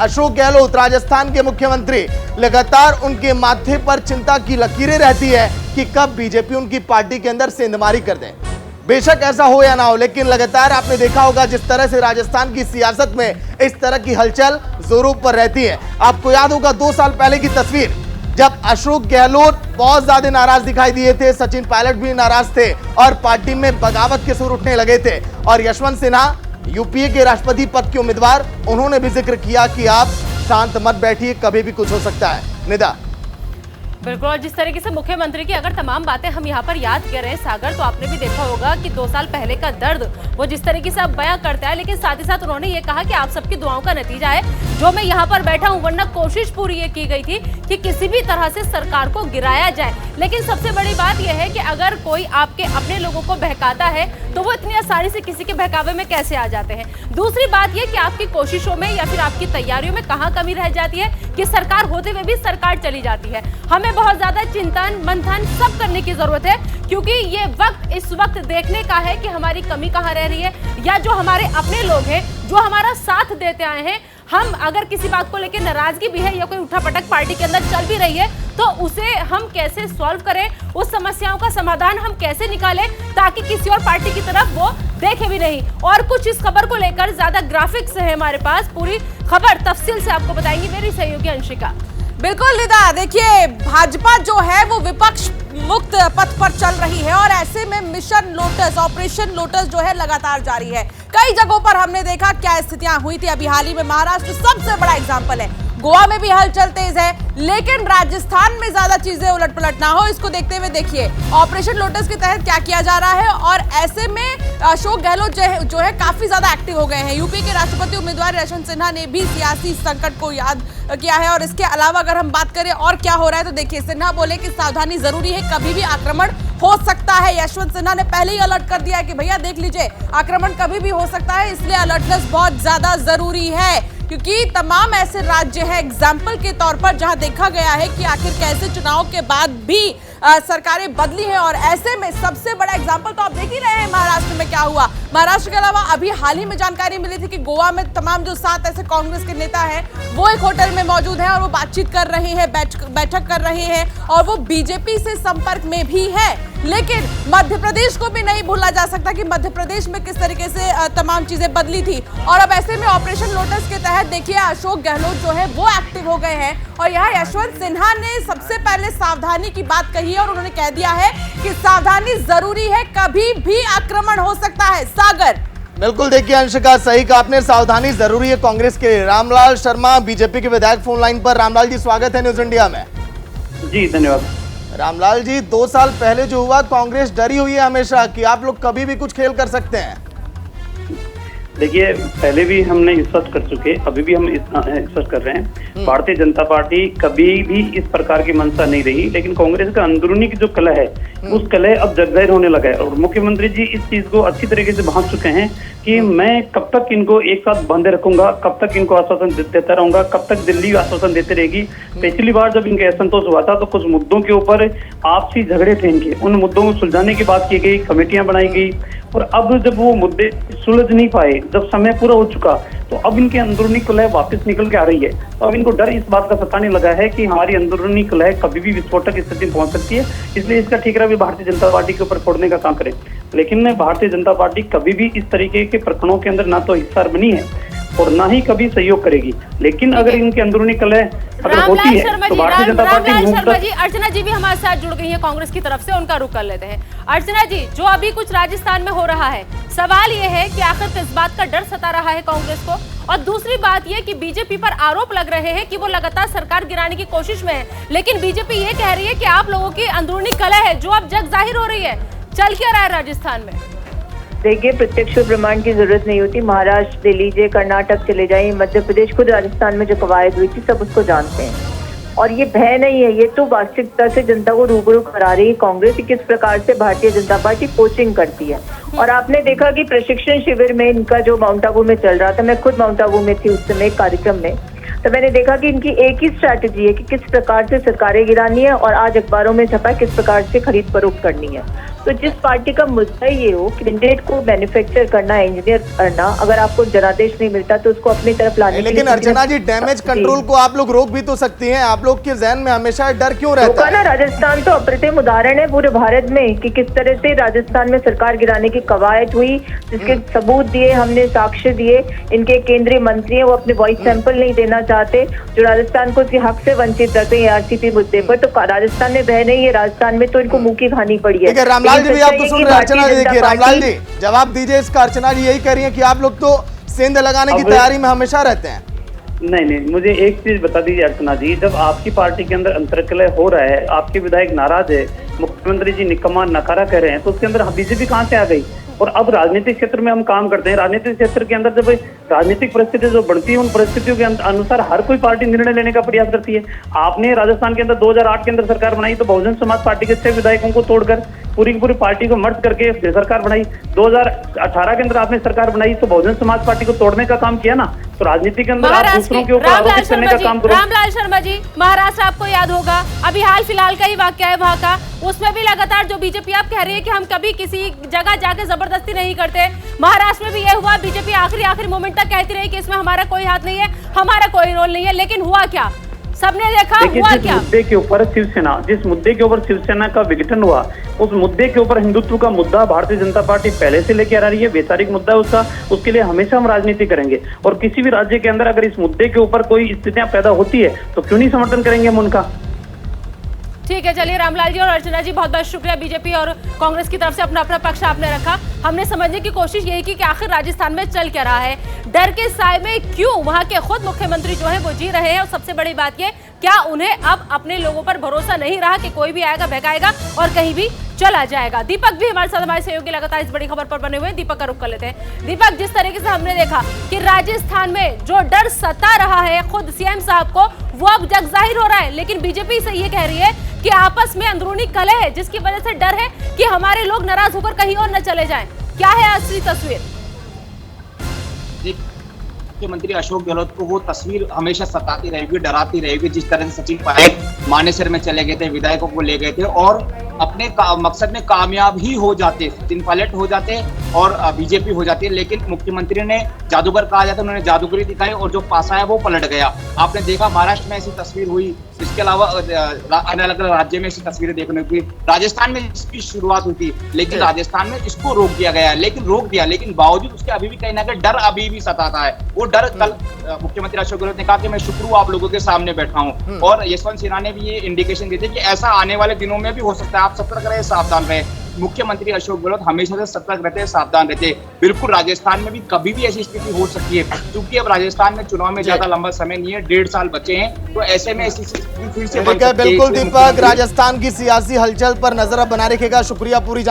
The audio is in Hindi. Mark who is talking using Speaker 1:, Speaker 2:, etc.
Speaker 1: अशोक गहलोत राजस्थान के मुख्यमंत्री, लगातार उनके माथे पर चिंता की लकीरें रहती है कि कब बीजेपी उनकी पार्टी के अंदर सेंधमारी कर दे। बेशक ऐसा हो या ना हो, लेकिन लगातार आपने देखा होगा जिस तरह से राजस्थान की सियासत में इस तरह की हलचल जोरों पर रहती है। आपको याद होगा 2 साल पहले की तस्वीर, जब अशोक गहलोत बहुत ज्यादा नाराज दिखाई दिए थे, सचिन पायलट भी नाराज थे और पार्टी में बगावत के सुर उठने लगे थे। और यशवंत सिन्हा यूपीए के राष्ट्रपति पद के उम्मीदवार, उन्होंने भी जिक्र किया कि आप शांत मत बैठिए, कभी भी कुछ हो सकता है। निदा,
Speaker 2: बिल्कुल, और जिस तरीके से मुख्यमंत्री की अगर तमाम बातें हम यहाँ पर याद कर रहे हैं सागर, तो आपने भी देखा होगा कि 2 साल पहले का दर्द वो जिस तरीके से अब बयां करता है, लेकिन साथ ही साथ उन्होंने ये कहा कि आप सबकी दुआओं का नतीजा है जो मैं यहाँ पर बैठा हूँ, वरना कोशिश पूरी ये की गई थी कि किसी भी तरह से सरकार को गिराया जाए। लेकिन सबसे बड़ी बात यह है कि अगर कोई आपके अपने लोगों को बहकाता है तो वो इतनी आसानी से किसी के बहकावे में कैसे आ जाते हैं। दूसरी बात यह कि आपकी कोशिशों में या फिर आपकी तैयारियों में कहाँ कमी रह जाती है कि सरकार होते हुए भी सरकार चली जाती है। हमें बहुत ज्यादा चिंतन मंथन सब करने की जरूरत है, क्योंकि ये वक्त इस वक्त देखने का है कि हमारी कमी कहाँ रह रही है, या जो हमारे अपने लोग हैं जो हमारा साथ देते आए हैं, हम अगर किसी बात को लेकर नाराजगी भी है या कोई उठापटक पार्टी के अंदर चल भी रही है तो उसे हम कैसे सॉल्व करें, उस समस्याओं का समाधान हम कैसे निकालें ताकि किसी और पार्टी की तरफ वो देखे भी नहीं। और कुछ इस खबर को लेकर ज्यादा ग्राफिक्स है हमारे पास, पूरी खबर तफसील से आपको बताएंगी मेरी सहयोगी अंशिका।
Speaker 3: बिल्कुल निदा, देखिए भाजपा जो है वो विपक्ष मुक्त पथ पर चल रही है और ऐसे में मिशन लोटस, ऑपरेशन लोटस जो है लगातार जारी है। कई जगहों पर हमने देखा क्या स्थितियां हुई थी। अभी हाल ही में महाराष्ट्र सबसे बड़ा एग्जाम्पल है, गोवा में भी हलचल तेज है, लेकिन राजस्थान में ज्यादा चीजें उलट पलट ना हो इसको देखते हुए देखिए ऑपरेशन लोटस के तहत क्या किया जा रहा है। और ऐसे में अशोक गहलोत जो है काफी ज्यादा एक्टिव हो गए हैं। यूपी के राष्ट्रपति उम्मीदवार यशवंत सिन्हा ने भी सियासी संकट को याद किया है। और इसके अलावा अगर हम बात करें और क्या हो रहा है तो देखिए सिन्हा बोले कि सावधानी जरूरी है, कभी भी आक्रमण हो सकता है। यशवंत सिन्हा ने पहले ही अलर्ट कर दिया है कि भैया देख लीजिए आक्रमण कभी भी हो सकता है, इसलिए अलर्टनेस बहुत ज्यादा जरूरी है, क्योंकि तमाम ऐसे राज्य हैं एग्जाम्पल के तौर पर जहां देखा गया है कि आखिर कैसे चुनाव के बाद भी सरकारें बदली हैं। और ऐसे में सबसे बड़ा एग्जाम्पल तो आप देख ही रहे हैं महाराष्ट्र में क्या हुआ। महाराष्ट्र के अलावा अभी हाल ही में जानकारी मिली थी कि गोवा में तमाम जो 7 ऐसे कांग्रेस के नेता हैं वो एक होटल में मौजूद हैं और वो बातचीत कर रहे हैं, बैठक कर रहे हैं और वो बीजेपी से संपर्क में भी है। लेकिन मध्य प्रदेश को भी नहीं भूला जा सकता कि मध्य प्रदेश में किस तरीके से तमाम चीजें बदली थी। और अब ऐसे में ऑपरेशन लोटस के तहत देखिए अशोक गहलोत जो है वो एक्टिव हो गए हैं और यहाँ यशवंत सिन्हा ने सबसे पहले सावधानी की बात कही है और उन्होंने कह दिया है कि सावधानी जरूरी है, कभी भी आक्रमण हो सकता है। सागर,
Speaker 1: बिल्कुल देखिए अंशिका, सही कहा आपने, सावधानी जरूरी है कांग्रेस के लिए। रामलाल शर्मा बीजेपी के विधायक फोन लाइन पर। रामलाल जी स्वागत है न्यूज इंडिया में।
Speaker 4: जी धन्यवाद।
Speaker 1: रामलाल जी, 2 साल पहले जो हुआ, कांग्रेस डरी हुई है हमेशा कि आप लोग कभी भी कुछ खेल कर सकते हैं।
Speaker 4: देखिए पहले भी हमने स्पष्ट कर चुके, अभी भी हम स्पष्ट कर रहे हैं, भारतीय जनता पार्टी कभी भी इस प्रकार की मंशा नहीं रही, लेकिन कांग्रेस का अंदरूनी की जो कलह है उस कलह अब जगजाहिर होने लगा है। और मुख्यमंत्री जी इस चीज को अच्छी तरीके से भांप चुके हैं कि मैं कब तक इनको एक साथ बांधे रखूंगा, कब तक इनको आश्वासन देता रहूंगा, कब तक दिल्ली आश्वासन देते रहेगी। पिछली बार जब इनका असंतोष हुआ था तो कुछ मुद्दों के ऊपर आपसी झगड़े थे इनके, उन मुद्दों को सुलझाने की बात की गई, कमेटियां बनाई गई और अब जब वो मुद्दे सुलझ नहीं पाए, जब समय पूरा हो चुका तो अब इनके अंदरूनी कलह वापस निकल के आ रही है। तो अब इनको डर इस बात का सताने लगा है कि हमारी अंदरूनी कलह कभी भी विस्फोटक स्थिति में पहुंच सकती है, इसलिए इसका ठीकरा भी भारतीय जनता पार्टी के ऊपर फोड़ने का काम करे। लेकिन भारतीय जनता पार्टी कभी भी इस तरीके के प्रकरणों के अंदर ना तो हिस्सा बनी है और ना ही कभी सहयोग करेगी। लेकिन अगर इनके अंदरूनी कलह अगर होती है तो भारतीय जनता पार्टी
Speaker 2: शर्मा जी, अर्चना जी भी हमारे साथ जुड़ गई हैं कांग्रेस की तरफ से, उनका रुख कर लेते हैं। अर्चना जी, जो अभी कुछ राजस्थान में हो रहा है, सवाल ये है कि आखिर किस बात का डर सता रहा है कांग्रेस को, और दूसरी बात ये कि बीजेपी पर आरोप लग रहे हैं कि वो लगातार सरकार गिराने की कोशिश में है, लेकिन बीजेपी ये कह रही है कि आप लोगों की अंदरूनी कलह है जो अब जग जाहिर हो रही है। चल क्या रहा है राजस्थान में?
Speaker 5: देखिए प्रत्यक्ष प्रमाण की जरूरत नहीं होती, महाराष्ट्र ले लीजिए, कर्नाटक चले जाइए, मध्य प्रदेश, खुद राजस्थान में जो कवायद हुई थी सब उसको जानते हैं। और ये भय नहीं है, ये तो वास्तविकता से जनता को रूबरू करा रही है कांग्रेस किस प्रकार से भारतीय जनता पार्टी कोचिंग करती है। और आपने देखा कि प्रशिक्षण शिविर में इनका जो माउंट आबू में चल रहा था, मैं खुद माउंट आबू में थी उस समय एक कार्यक्रम में, तो मैंने देखा कि इनकी एक ही स्ट्रैटेजी है कि किस प्रकार से सरकारें गिरानी है और आज अखबारों में छपा किस प्रकार से खरीद फरोख्त करनी है। तो जिस पार्टी का मुद्दा ये हो कैंडिडेट को मैन्युफैक्चर करना, इंजीनियर करना, अगर आपको जनादेश नहीं मिलता तो उसको अपनी तरफ लाने के लिए।
Speaker 1: लेकिन अर्चना जी, डैमेज कंट्रोल को आप लोग रोक भी तो सकती हैं। आप लोग के जहन में हमेशा डर क्यों रहता है?
Speaker 5: ना, राजस्थान तो अप्रतिम उदाहरण है पूरे भारत में कि किस तरह से राजस्थान में सरकार गिराने की कवायद हुई, जिसके सबूत दिए हमने, साक्ष्य दिए। इनके केंद्रीय मंत्री हैं, वो अपने वॉइस सैंपल नहीं देना चाहते, जो राजस्थान को उसके हक से वंचित करते हैं आरसीपी मुद्दे पर। तो राजस्थान में बह नहीं है, राजस्थान में तो इनको मुंह की खानी पड़ी है।
Speaker 1: रामलाल जी भी आपको सुन रहे हैं। अर्चना जी, देखिए रामलाल जी जवाब दीजिए इसका। अर्चना जी यही कह रही है कि आप लोग तो सेंध लगाने की तैयारी में हमेशा रहते हैं।
Speaker 4: नहीं, मुझे एक चीज बता दीजिए अर्चना जी, जब आपकी पार्टी के अंदर अंतर्कलह हो रहा है, आपके विधायक नाराज है, मुख्यमंत्री जी निकम्मा नकारा कह रहे हैं, तो उसके अंदर बीजेपी कहाँ से आ गई? और अब राजनीतिक क्षेत्र में हम काम करते हैं। राजनीतिक क्षेत्र के अंदर जब राजनीतिक परिस्थिति जो बढ़ती है, उन परिस्थितियों के अनुसार हर कोई पार्टी निर्णय लेने का प्रयास करती है। आपने राजस्थान के अंदर 2008 के अंदर सरकार बनाई तो बहुजन समाज पार्टी के 6 विधायकों को तोड़कर पूरी की पूरी पार्टी को मर्ज करके सरकार बनाई। 2018 के अंदर आपने सरकार बनाई तो बहुजन समाज पार्टी को तोड़ने का काम किया ना। तो राजनीति के अंदर आप दूसरों के ऊपर आरोपित करने का काम करो।
Speaker 2: रामलाल शर्मा जी, महाराष्ट्र आपको याद होगा, अभी हाल फिलहाल का ही वाकया है वहाँ का, उसमें भी लगातार जो बीजेपी आप कह रही है कि हम कभी किसी जगह जाके जबरदस्ती नहीं करते, महाराष्ट्र में भी ये हुआ। बीजेपी आखिरी मोमेंट तक कहती रही कि इसमें हमारा कोई हाथ नहीं है, हमारा कोई रोल नहीं है, लेकिन हुआ क्या? सबने देखा हुआ क्या?
Speaker 4: मुद्दे के ऊपर शिवसेना, जिस मुद्दे के ऊपर शिवसेना का विघटन हुआ, उस मुद्दे के ऊपर हिंदुत्व का मुद्दा भारतीय जनता पार्टी पहले से लेकर आ रही है। वैचारिक मुद्दा है उसका, उसके लिए हमेशा हम राजनीति करेंगे। और किसी भी राज्य के अंदर अगर इस मुद्दे के ऊपर कोई स्थितियां पैदा होती है तो क्यों नहीं समर्थन करेंगे हम उनका।
Speaker 2: ठीक है, चलिए रामलाल जी और अर्चना जी, बहुत बहुत शुक्रिया। बीजेपी और कांग्रेस की तरफ से अपना अपना पक्ष आपने रखा। हमने समझने की कोशिश यही की कि आखिर राजस्थान में चल क्या रहा है, डर के साए में क्यों वहां के खुद मुख्यमंत्री जो है वो जी रहे हैं, और सबसे बड़ी बात ये, क्या उन्हें अब अपने लोगों पर भरोसा नहीं रहा कि कोई भी आएगा बहकाएगा और कहीं भी चला जाएगा। दीपक भी हमारे साथ, हमारे सहयोगी लगातार इस बड़ी खबर पर बने हुए हैं। दीपक का रुख कर लेते हैं। दीपक, जिस तरीके से हमने देखा कि राजस्थान में जो डर सता रहा है खुद सीएम साहब को, वो अब जग जाहिर हो रहा है, लेकिन बीजेपी से ये कह रही है कि आपस में अंदरूनी कलह है, जिसकी वजह से डर है कि हमारे लोग नाराज होकर कहीं और न चले जाएं। क्या है असली तस्वीर?
Speaker 6: मुख्यमंत्री अशोक गहलोत को वो तस्वीर हमेशा सताती रहेगी, डराती रहेगी। जिस तरह से सचिन पायलट मानेसर में चले गए थे, विधायकों को ले गए थे और अपने मकसद में कामयाब ही हो जाते, सचिन पायलट हो जाते और बीजेपी हो जाती है। लेकिन मुख्यमंत्री ने जादूगर कहा जाता है, उन्होंने जादूगरी दिखाई और जो पासा है वो पलट गया। आपने देखा महाराष्ट्र में ऐसी तस्वीर हुई, इसके अलावा अलग अलग राज्य में ऐसी तस्वीरें देखने को। राजस्थान में इसकी शुरुआत हुई थी, लेकिन राजस्थान में इसको रोक दिया गया, लेकिन बावजूद उसके अभी भी कहीं ना कहीं डर अभी भी सताता है। वो डर कल मुख्यमंत्री अशोक गहलोत ने कहा कि मैं शुक्र हूं आप लोगों के सामने बैठा हूं, और यशवंत सिन्हा ने भी ये इंडिकेशन दी थी कि ऐसा आने वाले दिनों में भी हो सकता है, आप सतर्क रहे, सावधान रहे। मुख्यमंत्री अशोक गहलोत हमेशा से सतर्क रहते हैं, सावधान रहते हैं। बिल्कुल राजस्थान में भी कभी भी ऐसी स्थिति हो सकती है, क्योंकि अब राजस्थान में चुनाव में ज्यादा लंबा समय नहीं है, 1.5 साल बचे हैं, तो ऐसे में ऐसी स्थिति फिर से बन सकती है।
Speaker 1: बिल्कुल दीपक, राजस्थान की सियासी हलचल पर नजर बना रखेगा। शुक्रिया पूरी जानकारी।